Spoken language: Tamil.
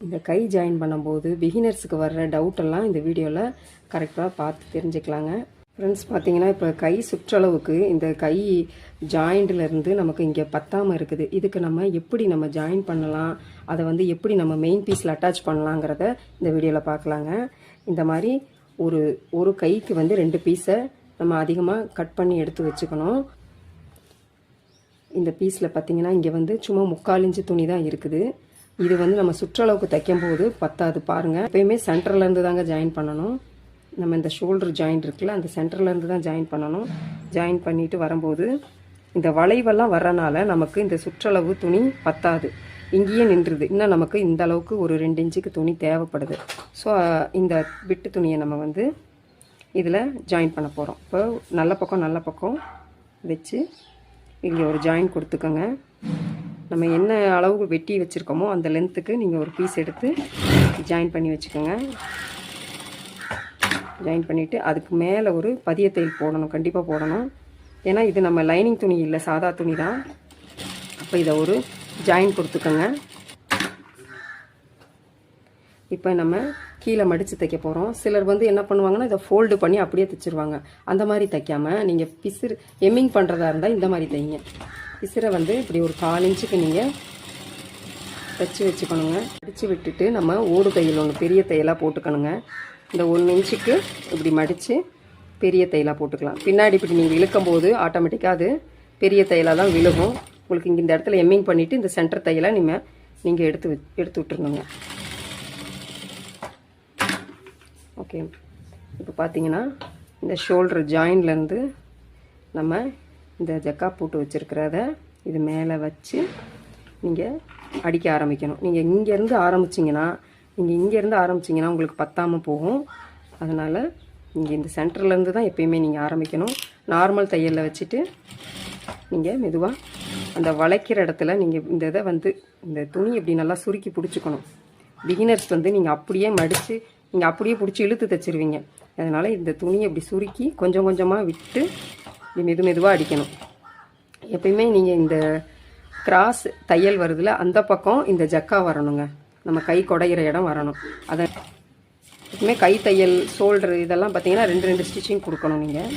இந்த கை ஜாயின் பண்ணும்போது பிகினர்ஸுக்கு வர்ற டவுட்டெல்லாம் இந்த வீடியோவில் கரெக்டாக பார்த்து தெரிஞ்சுக்கலாங்க. ஃப்ரெண்ட்ஸ் பார்த்தீங்கன்னா, இப்போ கை சுற்றளவுக்கு இந்த கை ஜாயிண்ட்லேருந்து நமக்கு இங்கே பத்தாமல் இருக்குது. இதுக்கு நம்ம எப்படி நம்ம ஜாயின் பண்ணலாம், அதை வந்து எப்படி நம்ம மெயின் பீஸில் அட்டாச் பண்ணலாங்கிறத இந்த வீடியோவில் பார்க்கலாங்க. இந்த மாதிரி ஒரு கைக்கு வந்து 2 பீஸை நம்ம அதிகமாக கட் பண்ணி எடுத்து வச்சுக்கணும். இந்த பீஸில் பார்த்தீங்கன்னா இங்கே வந்து சும்மா 3/4 இன்ச்சு துணி தான் இருக்குது. இது வந்து நம்ம சுற்றளவுக்கு தைக்கும் போது பத்தாது பாருங்கள். எப்பயுமே சென்டர்லேருந்து தாங்க ஜாயின் பண்ணணும். நம்ம இந்த ஷோல்டர் ஜாயிண்ட் இருக்குல்ல, அந்த சென்டர்லேருந்து தான் ஜாயின் பண்ணணும். ஜாயின் பண்ணிட்டு வரும்போது இந்த வளைவெல்லாம் வர்றனால நமக்கு இந்த சுற்றளவு துணி பத்தாது, இங்கேயே நின்றுது. இன்னும் நமக்கு இந்த அளவுக்கு ஒரு 2 இன்ச்சுக்கு துணி தேவைப்படுது. ஸோ இந்த விட்டு துணியை நம்ம வந்து இதில் ஜாயின் பண்ண போகிறோம். இப்போ நல்ல பக்கம் வச்சு இங்கே ஒரு ஜாயின் கொடுத்துக்கோங்க. நம்ம என்ன அளவு வெட்டி வச்சுருக்கோமோ அந்த லென்த்துக்கு நீங்கள் ஒரு பீஸ் எடுத்து ஜாயின் பண்ணி வச்சுக்கோங்க. ஜாயின் பண்ணிவிட்டு அதுக்கு மேலே ஒரு பதிய தையல் போடணும், கண்டிப்பாக போடணும். ஏன்னா இது நம்ம லைனிங் துணி இல்லை, சாதா துணி தான். அப்போ இதை ஒரு ஜாயின் கொடுத்துக்கோங்க. இப்போ நம்ம கீழே மடித்து தைக்க போகிறோம். சிலர் வந்து என்ன பண்ணுவாங்கன்னா, இதை ஃபோல்டு பண்ணி அப்படியே தைச்சிருவாங்க. அந்த மாதிரி தைக்காமல் நீங்கள் பிசுறு எம்மிங் பண்ணுறதா இருந்தால் இந்த மாதிரி தைங்க. பிசுரை வந்து இப்படி ஒரு 4 இன்ச்சுக்கு நீங்கள் தைச்சி வச்சுக்கணுங்க. மடித்து விட்டுட்டு நம்ம ஓடு தையல் ஒன்று பெரிய தையலாக போட்டுக்கணுங்க. இந்த 1 இன்ச்சுக்கு இப்படி மடித்து பெரிய தையலாக போட்டுக்கலாம். பின்னாடி இப்படி நீங்கள் இழுக்கும்போது ஆட்டோமேட்டிக்காக அது பெரிய தையலாக தான் விழுகும். உங்களுக்கு இங்கே இந்த இடத்துல எம்மிங் பண்ணிவிட்டு இந்த சென்டர் தையலை நீங்கள் எடுத்து விட்டுருணுங்க. ஓகே, இப்போ பார்த்தீங்கன்னா இந்த ஷோல்டர் ஜாயின்லேருந்து நம்ம இந்த ஜக்கா போட்டு வச்சுருக்கிறத இது மேலே வச்சு நீங்கள் அடிக்க ஆரம்பிக்கணும். நீங்கள் இங்கேருந்து ஆரம்பிச்சிங்கன்னா உங்களுக்கு பத்தாமல் போகும். அதனால் நீங்கள் இந்த சென்டர்லேருந்து தான் எப்பயுமே நீங்கள் ஆரம்பிக்கணும். நார்மல் தையலில் வச்சுட்டு நீங்கள் மெதுவாக அந்த வளைக்கிற இடத்துல நீங்கள் இந்த இதை வந்து இந்த துணி இப்படி நல்லா சுருக்கி பிடிச்சிக்கணும். பிகினர்ஸ் வந்து நீங்கள் அப்படியே மடித்து நீங்கள் அப்படியே பிடிச்சி இழுத்து தைச்சிருவீங்க. அதனால் இந்த துணியை இப்படி சுருக்கி கொஞ்சம் கொஞ்சமாக விட்டு இப்படி மெதுவாக அடிக்கணும். எப்பயுமே நீங்கள் இந்த கிராஸ் தையல் வருதுல, அந்த பக்கம் இந்த ஜக்கா வரணுங்க. நம்ம கை குடையிற இடம் வரணும். அதை எப்பவுமே கை தையல் ஷோல்டர் இதெல்லாம் பார்த்தீங்கன்னா 2 ஸ்டிச்சிங் கொடுக்கணும் நீங்கள்.